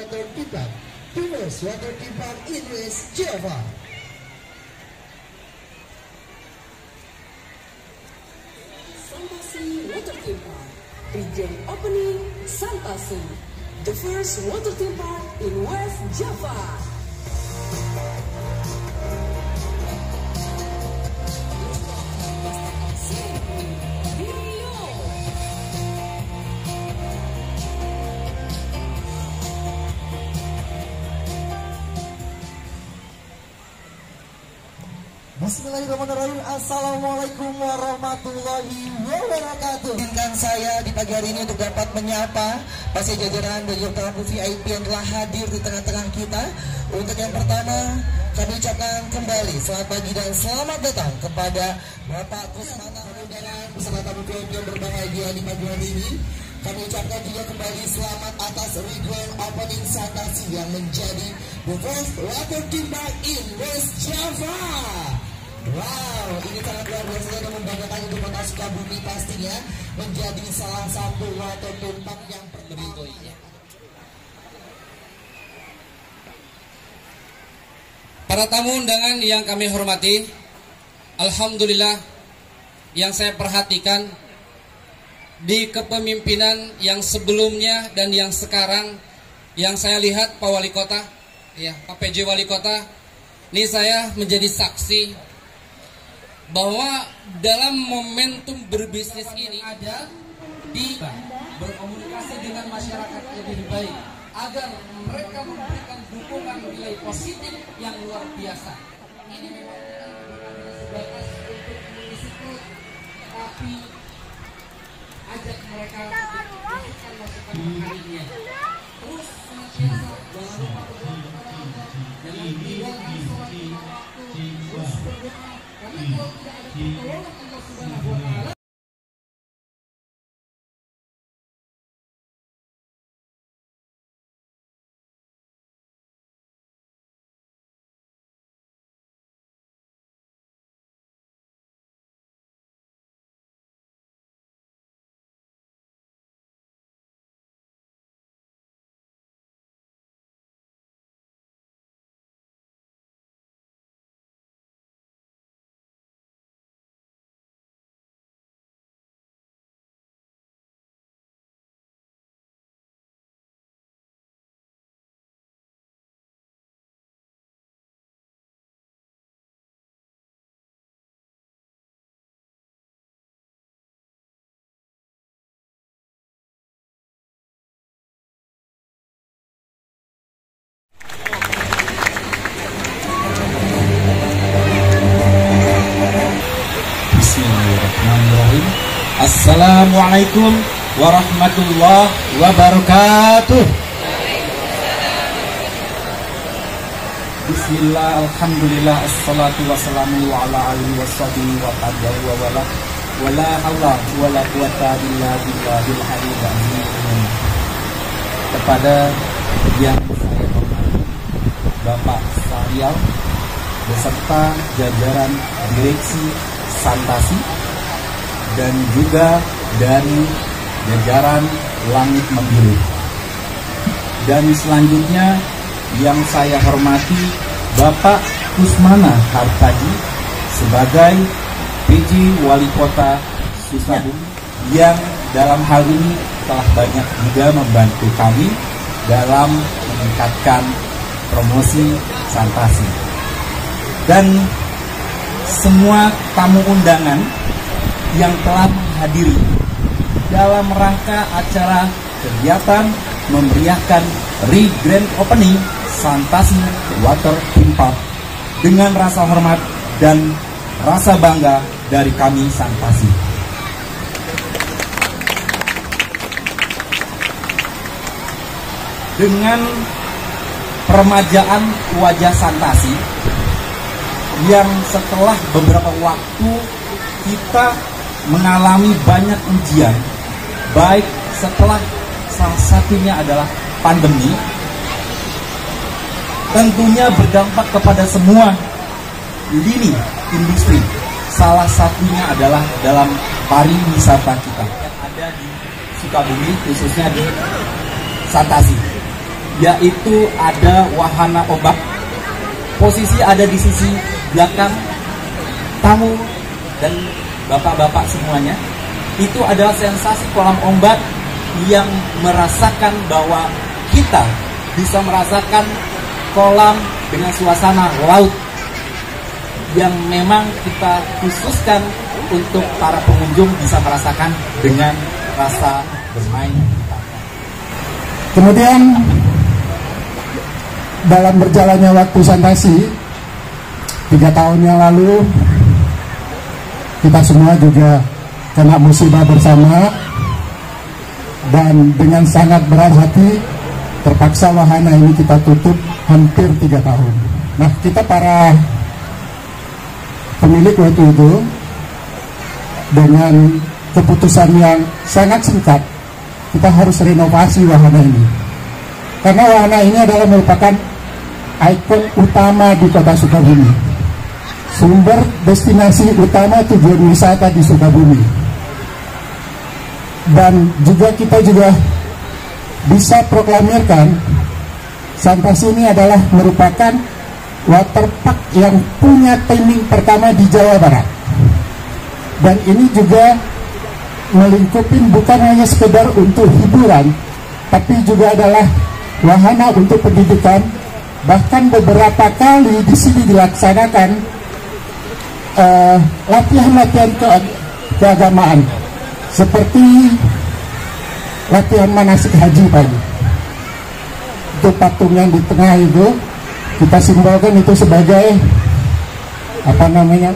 water theme park, famous water theme park in West Java. Santasi Water Theme Park, pre-grand opening Santasi, the first water theme park in West Java. Bismillahirrahmanirrahim. Assalamualaikum warahmatullahi wabarakatuh. Izinkan saya di pagi hari ini untuk dapat menyapa pasca jajaran dan tamu VIP yang telah hadir di tengah-tengah kita. Untuk yang pertama, kami ucapkan kembali selamat pagi dan selamat datang kepada Bapak Kusmana beserta tamu VIP yang berbahagia di pagi hari ini. Kami ucapkan juga kembali selamat atas re-grand opening Santasi yang menjadi the first water theme park in West Java. Wow, ini sangat luar biasa dan membanggakan untuk kota Sukabumi, pastinya menjadi salah satu water theme park yang berikutnya. Para tamu undangan yang kami hormati, alhamdulillah yang saya perhatikan di kepemimpinan yang sebelumnya dan yang sekarang, yang saya lihat Pak Wali Kota, ya Pak PJ Wali Kota, ini saya menjadi saksi bahwa dalam momentum berbisnis ini ada di berkomunikasi dengan masyarakat lebih baik agar mereka memberikan dukungan nilai positif yang luar biasa. Ini memang bukan sebatas untuk mengisi perut, tapi ajak mereka untuk melakukan masukan harinya. Terus senantiasa jangan lupa berdoa kepada Allah, jangan tinggalkan sholat lima waktu, terus berdoa. Karena kalau tidak ada pertolongan Allah Subhanahu wa Ta'ala, Bismillahirrahmanirrahim. Assalamualaikum warahmatullahi wabarakatuh. Bismillah, alhamdulillah, assalatu wassalamu ala alihi wassabihi wa qadar wa wala wala hawla wala quwata illa billahil aliyyil azim. Kepada yang saya hormati Bapak Sarial beserta jajaran direksi Santasi dan juga dari jajaran Langit Membiru. Dan selanjutnya yang saya hormati Bapak Kusmana Hartaji sebagai PJ Wali Kota Sukabumi yang dalam hal ini telah banyak juga membantu kami dalam meningkatkan promosi Santasi. Dan semua tamu undangan yang telah menghadiri dalam rangka acara kegiatan memeriahkan re-grand opening Santasi Water Theme Park dengan rasa hormat dan rasa bangga dari kami Santasi. Dengan peremajaan wajah Santasi yang setelah beberapa waktu kita mengalami banyak ujian, baik setelah salah satunya adalah pandemi, tentunya berdampak kepada semua lini industri. Salah satunya adalah dalam pariwisata kita yang ada di Sukabumi, khususnya di Santasi. yaitu ada wahana ombak. Posisi ada di sisi belakang tamu dan bapak-bapak semuanya. Itu adalah sensasi kolam ombak yang merasakan bahwa kita bisa merasakan kolam dengan suasana laut yang memang kita khususkan untuk para pengunjung bisa merasakan dengan rasa bermain. Kemudian dalam berjalannya waktu Santasi 3 tahun yang lalu, kita semua juga kena musibah bersama, dan dengan sangat berat hati terpaksa wahana ini kita tutup hampir 3 tahun. Nah, kita para pemilik waktu itu dengan keputusan yang sangat singkat, kita harus renovasi wahana ini, karena wahana ini adalah merupakan ikon utama di Kota Sukabumi, sumber destinasi utama tujuan wisata di Sukabumi. Dan juga kita juga bisa proklamirkan Santasi ini adalah merupakan waterpark yang punya timing pertama di Jawa Barat. Dan ini juga melingkupi bukan hanya sekedar untuk hiburan, tapi juga adalah wahana untuk pendidikan. Bahkan beberapa kali di sini dilaksanakan latihan-latihan keagamaan, seperti latihan manasik haji pagi. Itu patung yang di tengah itu kita simbolkan itu sebagai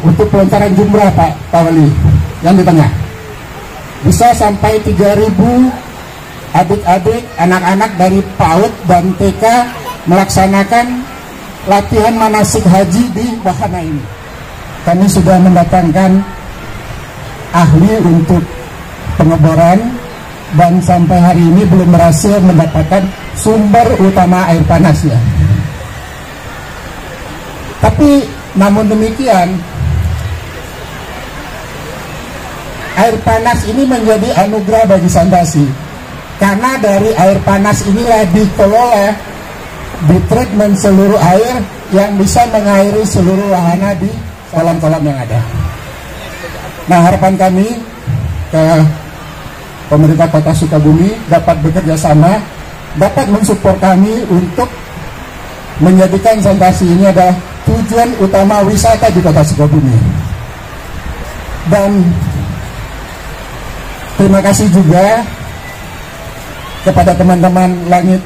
untuk pelontaran jumrah, Pak Wali, yang di tengah. Bisa sampai 3.000 adik-adik, anak-anak dari PAUD dan TK melaksanakan latihan manasik haji di wahana ini. Kami sudah mendatangkan ahli untuk pengeboran, dan sampai hari ini belum berhasil mendapatkan sumber utama air panasnya. Tapi namun demikian, air panas ini menjadi anugerah bagi Santasi, karena dari air panas inilah dikelola, ditreatment seluruh air yang bisa mengairi seluruh wahana di kolam-kolam yang ada. Nah, harapan kami ke pemerintah Kota Sukabumi dapat bekerja sama, dapat mensupport kami untuk menjadikan Santasi ini adalah tujuan utama wisata di Kota Sukabumi. Dan terima kasih juga kepada teman-teman Langit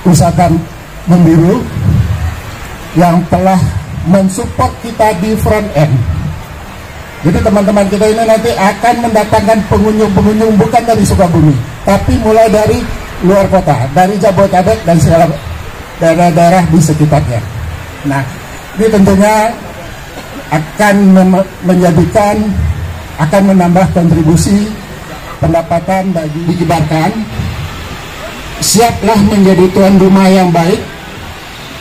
Wisata Membiru yang telah mensupport kita di front end. Jadi teman-teman kita ini nanti akan mendatangkan pengunjung-pengunjung bukan dari Sukabumi, tapi mulai dari luar kota, dari Jabodetabek dan segala daerah-daerah di sekitarnya. Nah, ini tentunya akan akan menambah kontribusi pendapatan bagi dikibarkan. Siaplah menjadi tuan rumah yang baik,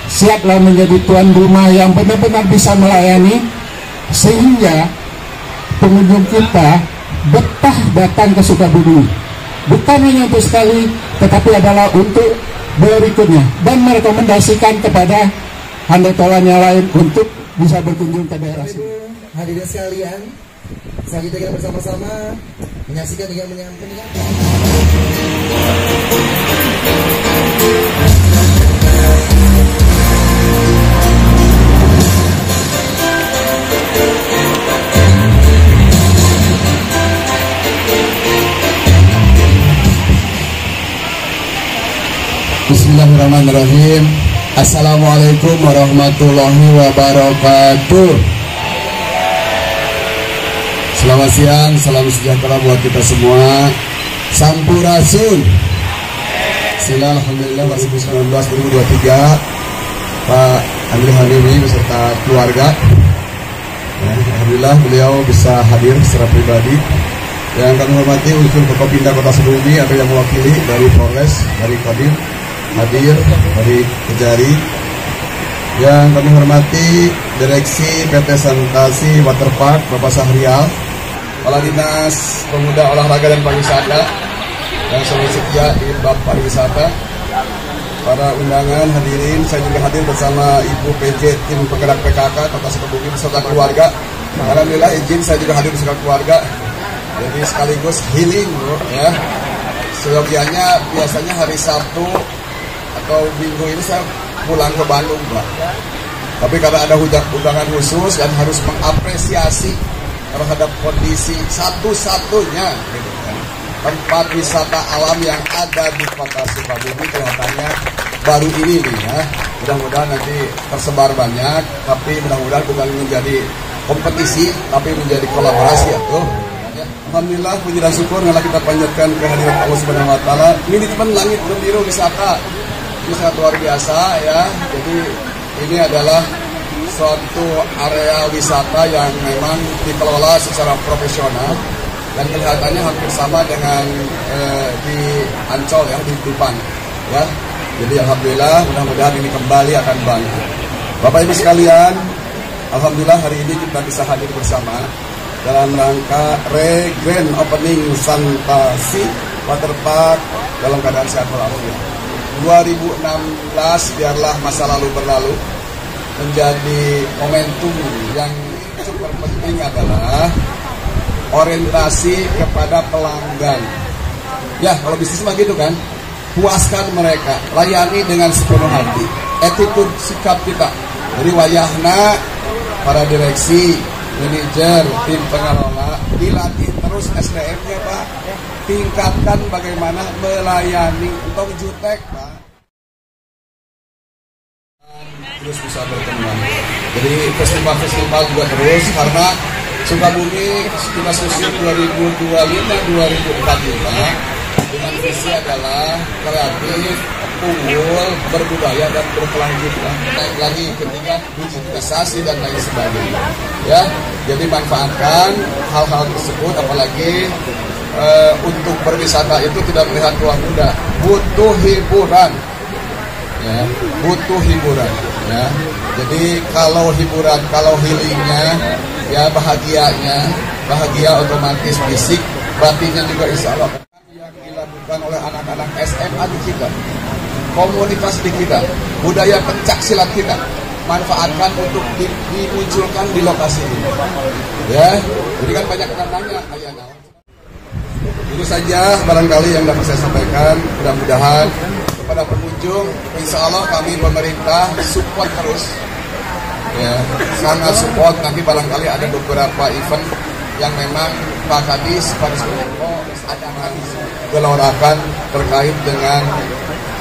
siaplah menjadi tuan rumah yang benar-benar bisa melayani, sehingga pengunjung kita betah datang ke Sukabumi, bukan hanya untuk sekali, tetapi adalah untuk berikutnya, dan merekomendasikan kepada handetolan yang lain untuk bisa berkunjung ke daerah sini. Hadirin sekalian, selanjutnya kita bersama-sama menyaksikan dengan menyampaikan. Bismillahirrahmanirrahim. Assalamualaikum warahmatullahi wabarakatuh. Selamat siang, salam sejahtera buat kita semua. Sampurasun. Sila Alhamdulillah 2019-2023 Pak Andri Hanimi beserta keluarga. Alhamdulillah beliau bisa hadir secara pribadi. Yang kami hormati unsur Forkopimda Kota Sukabumi atau yang mewakili dari Polres, dari Kodim, hadir dari Kejari. Yang kami hormati Direksi PT Santasi Waterpark Bapak Sahrial, Kepala Dinas Pemuda Olahraga dan Pariwisata yang selalu setia di bab pariwisata, para undangan, hadirin, saya juga hadir bersama Ibu PJ tim penggerak PKK Kota Sukabumi beserta keluarga. Alhamdulillah izin saya juga hadir beserta keluarga. Jadi sekaligus healing, bro, ya. Seyogianya biasanya hari Sabtu atau Minggu ini saya pulang ke Bandung, Pak. Tapi karena ada undangan khusus dan harus mengapresiasi terhadap kondisi satu-satunya gitu kan, tempat wisata alam yang ada di Kota Sukabumi kelihatannya baru ini nih ya. Mudah-mudahan nanti tersebar banyak, tapi mudah-mudahan bukan menjadi kompetisi tapi menjadi kolaborasi ya tuh. Alhamdulillah, puji dan syukur malah kita panjatkan kehadiran Allah Subhanahu wa taala. Ini teman langit biru wisata. Ini sangat luar biasa ya. Jadi ini adalah suatu area wisata yang memang dikelola secara profesional dan kelihatannya hampir sama dengan di Ancol ya, di Tuban ya. Jadi alhamdulillah, mudah-mudahan ini kembali akan bangkit. Bapak Ibu sekalian, alhamdulillah hari ini kita bisa hadir bersama dalam rangka grand opening Santasi Waterpark dalam keadaan sehat walafiat. 2016 biarlah masa lalu berlalu, menjadi momentum yang super penting adalah orientasi kepada pelanggan. Ya, kalau bisnis mah gitu kan, puaskan mereka, layani dengan sepenuh hati. Attitude sikap kita. Jadi wayahna para direksi, manajer, tim pengelola dilatih terus SDM-nya, Pak. Tingkatkan bagaimana melayani untuk jutek, Pak. Terus bisa berkembang. Jadi festival-festival juga terus karena Sukabumi kita susun 2025-2045 dengan visi adalah kreatif, unggul, berbudaya dan berkelanjutan. Naik lagi ketika digitalisasi dan lain sebagainya. Ya, jadi manfaatkan hal-hal tersebut, apalagi untuk berwisata itu tidak melihat tua muda, butuh hiburan. Ya, butuh hiburan ya. Jadi kalau hiburan, kalau healingnya ya bahagia otomatis fisik, batinnya juga insya Allah. Yang dilakukan oleh anak-anak SMA di kita, komunitas di kita, budaya pencak silat kita, manfaatkan untuk dimunculkan di lokasi ini ya. Jadi kan banyak yang nanya ayana. Itu saja barangkali yang dapat saya sampaikan. Mudah-mudahan kepada pengunjung, insya Allah kami pemerintah support terus ya, sangat support. Nanti barangkali ada beberapa event yang memang Pak Kadis, Pak Rismoko akan gelorakan terkait dengan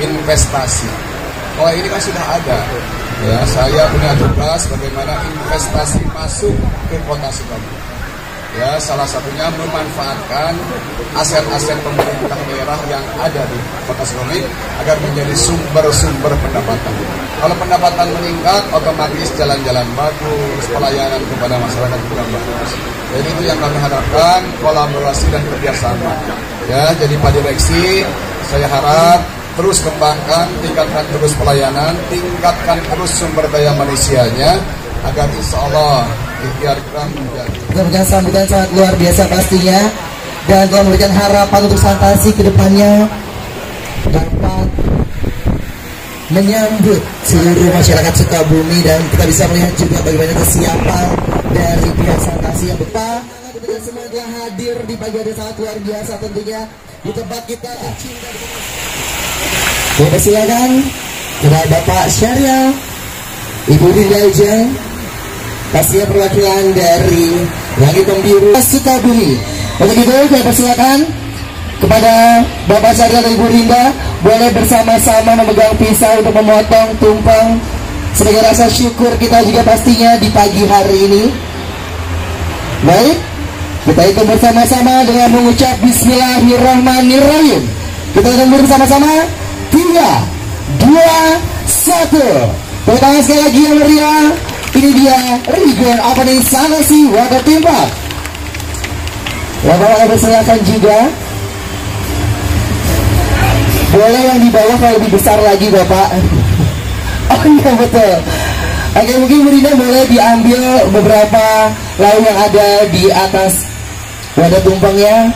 investasi. Kalau ini kan sudah ada ya, saya punya tugas bagaimana investasi masuk ke Kota Sukabumi. Ya, salah satunya memanfaatkan aset-aset pemerintah daerah yang ada di Kota Sukabumi agar menjadi sumber-sumber pendapatan. Kalau pendapatan meningkat, otomatis jalan-jalan bagus, pelayanan kepada masyarakat juga bagus. Jadi itu yang kami harapkan, kolaborasi dan kerjasama. Ya, jadi Pak Direksi, saya harap terus kembangkan, tingkatkan terus pelayanan, tingkatkan terus sumber daya manusianya, agar insya Allah ikhtiar kita menjadi. Mudah-mudahan sambutan sangat luar biasa pastinya, dan telah memberikan harapan untuk Santasi ke depannya dapat menyambut seluruh masyarakat Sukabumi, dan kita bisa melihat juga bagaimana kesiapan dari pihak Santasi yang betah. Dan semua telah hadir di pagi hari sangat luar biasa tentunya di tempat kita tercinta. Silakan kepada Bapak Syariah, Ibu Rinda Ujang, pastinya perwakilan dari Langit Biru Sukabumi. Untuk itu saya persilakan kepada Bapak Syariah dan Ibu Rinda boleh bersama-sama memegang pisau untuk memotong tumpeng sebagai rasa syukur kita juga pastinya di pagi hari ini. Baik, kita hitung bersama-sama dengan mengucap Bismillahirrahmanirrahim. Kita hitung bersama-sama 3, 2, 1. Tepuk tangan sekali lagi yang meriah. Ini dia Grand Opening Santasi Water Theme Park. Bapak bersilakan juga. Boleh yang di bawah kalau lebih besar lagi Bapak. Oh iya betul. Oke, mungkin Bu Rinda boleh diambil beberapa lauk yang ada di atas wadah tumpengnya.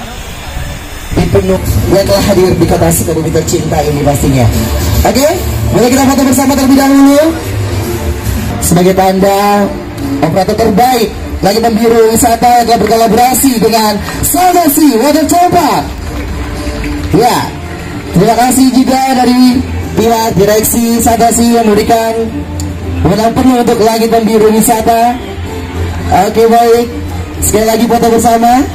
Dipenuh yang telah hadir di Kota Sukabumi tercinta ini pastinya. Oke. Boleh kita foto bersama terlebih dahulu sebagai tanda operator terbaik Langit Biru Wisata yang telah berkolaborasi dengan Sanasi Water Tempat. Ya, terima kasih juga dari pihak direksi Sanasi yang memberikan wewenang penuh untuk Langit Biru Wisata. Oke, baik, sekali lagi foto bersama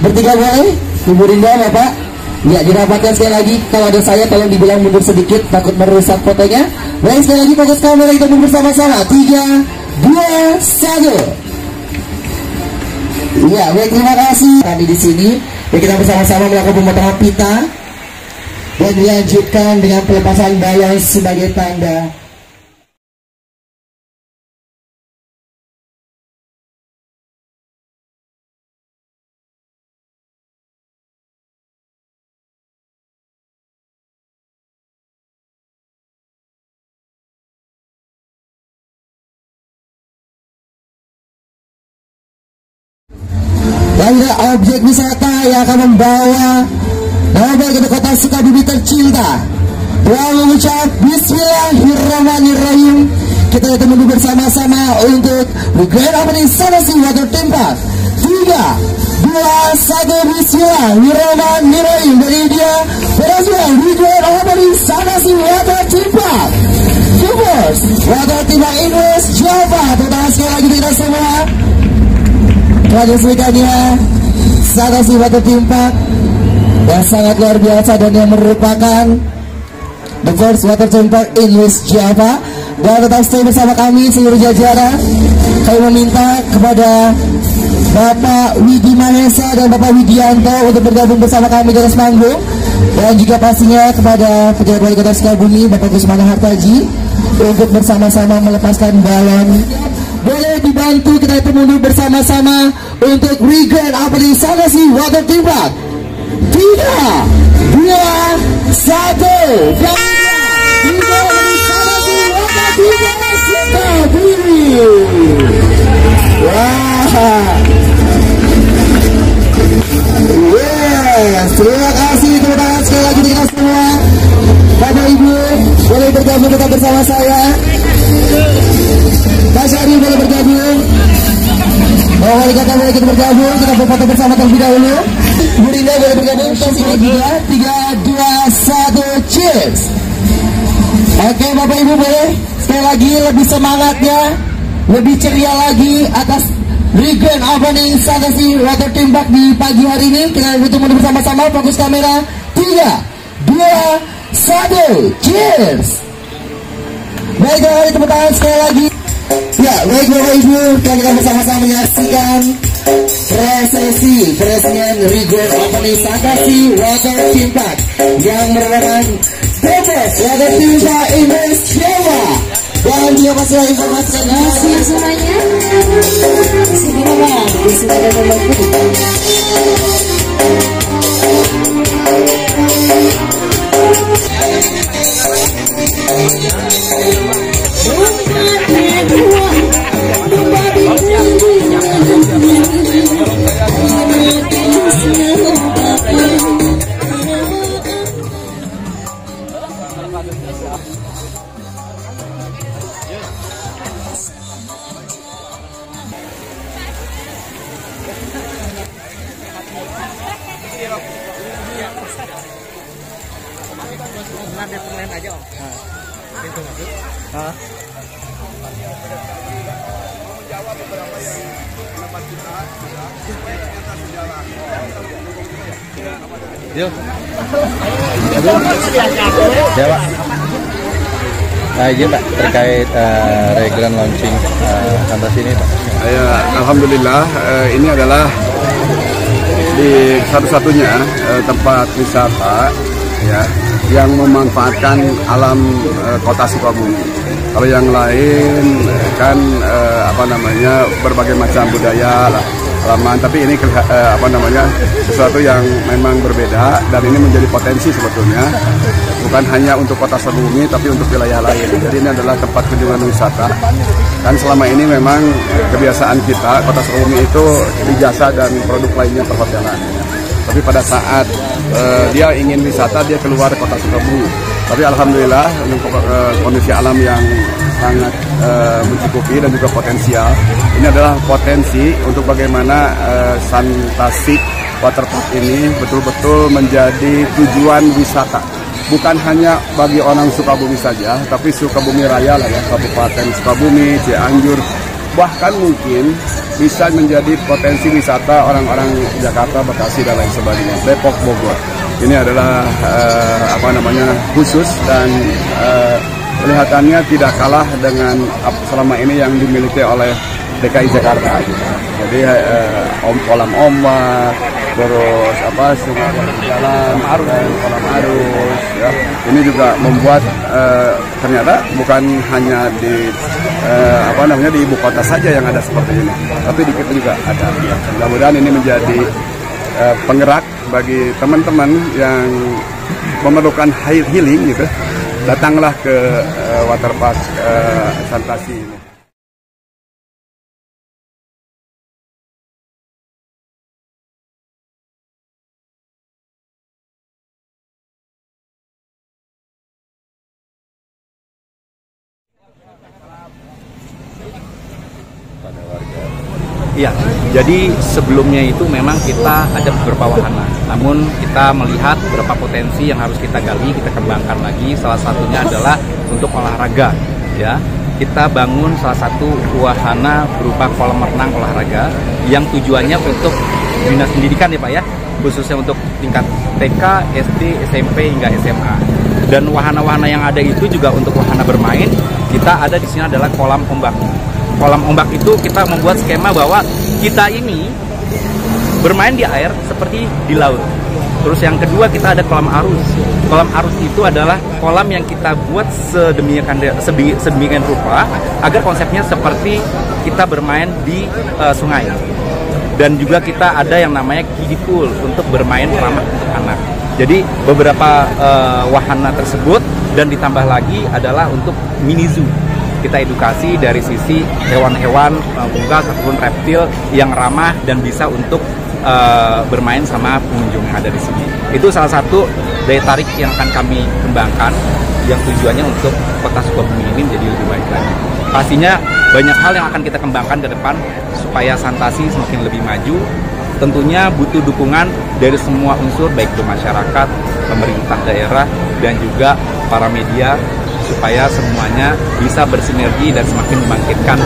bertiga boleh, Ibu Rinda, Bapak. Ya, dirapatkan sekali lagi. Kalau ada saya tolong dibilang mundur sedikit, takut merusak fotonya. Baik, sekali lagi fokus kamera kita bersama-sama. 3, 2, 1. Ya, baik, terima kasih. Kami di sini, ya, kita bersama-sama melakukan pemotongan pita dan dilanjutkan dengan pelepasan balon sebagai tanda. Ada objek wisata yang akan membawa nama ke kota Sukabumi tercinta. Doa mengucap Bismillahirrahmanirrahim. Kita menunggu bersama-sama untuk the grand opening Sanasi Water Tempat. 3, 2, 1, Bismillahirrahmanirrahim. Dari dia berhasil the grand opening Sanasi Water Tempat. Supers Water Tempat Inggris Java. Terima sekali lagi kita semua. Tradisikannya Sanasi Water Tempat yang sangat luar biasa dan yang merupakan the first water tempat in West Java. Dan tetap stay bersama kami seluruh jajaran. Kami meminta kepada Bapak Widi Mahesa dan Bapak Widianto untuk bergabung bersama kami di atas panggung. Dan juga pastinya kepada Pejabat Wali Kota Sukabumi Bapak Kusmana Hartaji untuk bersama-sama melepaskan balon. Boleh dibantu kita itu mundur bersama-sama untuk re-grand opening Sanasi Water Tempat. 3, 2, 1. Yes, terima kasih, tepuk tangan sekali lagi kita semua. Bapak Ibu boleh bergabung tetap bersama saya. Pak Syari boleh bergabung. Wali Kota boleh kita bergabung. Kita berfoto bersama terlebih dahulu. Bu Rinda boleh bergabung. 3, 2, 1, cheers. Oke, Bapak Ibu boleh sekali lagi lebih semangatnya, lebih ceria lagi atas re-grand opening Sanasi Water Tempat di pagi hari ini. Kita butuh mundur bersama-sama. Fokus kamera. 3, 2, 1, cheers. Baik, terima kasih, tepuk tangan sekali lagi. Ya, baik Bapak Ibu, kita bersama-sama menyaksikan prosesi peresmian re-grand opening Sanasi Water Tempat yang merupakan Bebas Water Tempat Inggris Jawa. Dan dia masih informasi semuanya. Di sini memang di sini ada nomor Jawa. Nah, izin Pak terkait re-grand launching Sanasi ini Pak. Ya, alhamdulillah ini adalah di satu-satunya tempat wisata ya yang memanfaatkan alam kota Sukabumi. Kalau yang lain kan berbagai macam budaya lah, halaman, tapi ini sesuatu yang memang berbeda dan ini menjadi potensi sebetulnya bukan hanya untuk kota Sukabumi tapi untuk wilayah lain. Jadi ini adalah tempat kunjungan wisata. Kan selama ini memang kebiasaan kita kota Sukabumi itu di jasa dan produk lainnya perhotelan. Tapi pada saat dia ingin wisata, dia keluar kota Sukabumi. Tapi alhamdulillah untuk kondisi alam yang sangat mencukupi dan juga potensial. Ini adalah potensi untuk bagaimana Santasi Waterpark ini betul-betul menjadi tujuan wisata. Bukan hanya bagi orang Sukabumi saja, tapi Sukabumi Raya lah ya, Kabupaten Sukabumi, Cianjur, bahkan mungkin bisa menjadi potensi wisata orang-orang Jakarta, Bekasi dan lain sebagainya. Depok, Bogor. Ini adalah khusus dan kelihatannya tidak kalah dengan selama ini yang dimiliki oleh DKI Jakarta. Jadi kolam ombak, terus sungai jalan, dan kolam arus. Ya. Ini juga membuat ternyata bukan hanya di di ibu kota saja yang ada seperti ini, tapi di kita juga ada. Ya. Mudah-mudahan ini menjadi penggerak bagi teman-teman yang memerlukan healing gitu. Datanglah ke Waterpark Santasi ini. Iya, jadi sebelumnya itu memang kita ada beberapa wahana, namun kita melihat beberapa potensi yang harus kita gali, kita kembangkan lagi. Salah satunya adalah untuk olahraga, ya. Kita bangun salah satu wahana berupa kolam renang olahraga yang tujuannya untuk dinas pendidikan ya Pak ya, khususnya untuk tingkat TK, SD, SMP hingga SMA. Dan wahana-wahana yang ada itu juga untuk wahana bermain. Kita ada di sini adalah kolam ombak. Kolam ombak itu kita membuat skema bahwa kita ini bermain di air seperti di laut. Terus yang kedua kita ada kolam arus. Kolam arus itu adalah kolam yang kita buat sedemikian rupa agar konsepnya seperti kita bermain di sungai. Dan juga kita ada yang namanya kiddie pool untuk bermain ramah untuk anak. Jadi beberapa wahana tersebut dan ditambah lagi adalah untuk mini zoo. Kita edukasi dari sisi hewan-hewan unggas ataupun reptil yang ramah dan bisa untuk bermain sama pengunjung yang ada di sini. Itu salah satu daya tarik yang akan kami kembangkan yang tujuannya untuk kota Sukabumi ini menjadi lebih baik lagi. Pastinya banyak hal yang akan kita kembangkan ke depan supaya Santasi semakin lebih maju. Tentunya butuh dukungan dari semua unsur, baik itu masyarakat, pemerintah daerah, dan juga para media, supaya semuanya bisa bersinergi dan semakin membangkitkan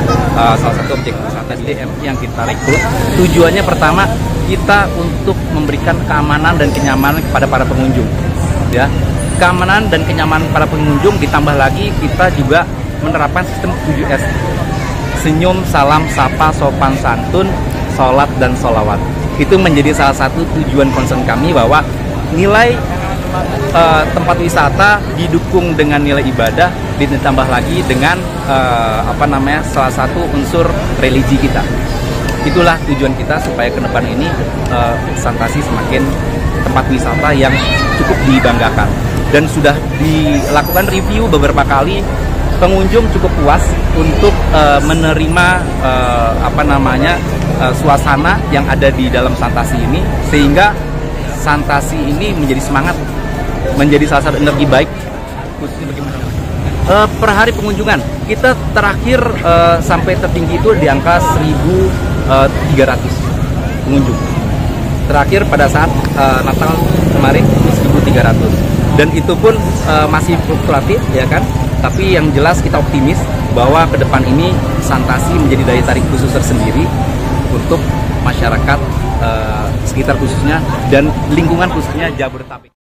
salah satu objek wisata di DMI yang kita rekrut. Tujuannya pertama, kita untuk memberikan keamanan dan kenyamanan kepada para pengunjung. Ya, keamanan dan kenyamanan para pengunjung, ditambah lagi kita juga menerapkan sistem 7S. Senyum, salam, sapa, sopan, santun, sholat, dan sholawat. Itu menjadi salah satu tujuan concern kami bahwa nilai tempat wisata didukung dengan nilai ibadah, ditambah lagi dengan salah satu unsur religi kita. Itulah tujuan kita supaya ke depan ini Santasi semakin tempat wisata yang cukup dibanggakan. Dan sudah dilakukan review beberapa kali, pengunjung cukup puas untuk menerima suasana yang ada di dalam Santasi ini, sehingga Santasi ini menjadi semangat, menjadi salah satu energi baik. Per hari pengunjungan kita terakhir sampai tertinggi itu di angka 1.300 pengunjung. Terakhir pada saat Natal kemarin 1.300, dan itu pun masih fluktuatif ya kan. Tapi yang jelas kita optimis bahwa ke depan ini Santasi menjadi daya tarik khusus tersendiri untuk masyarakat sekitar khususnya dan lingkungan khususnya Jabodetabek.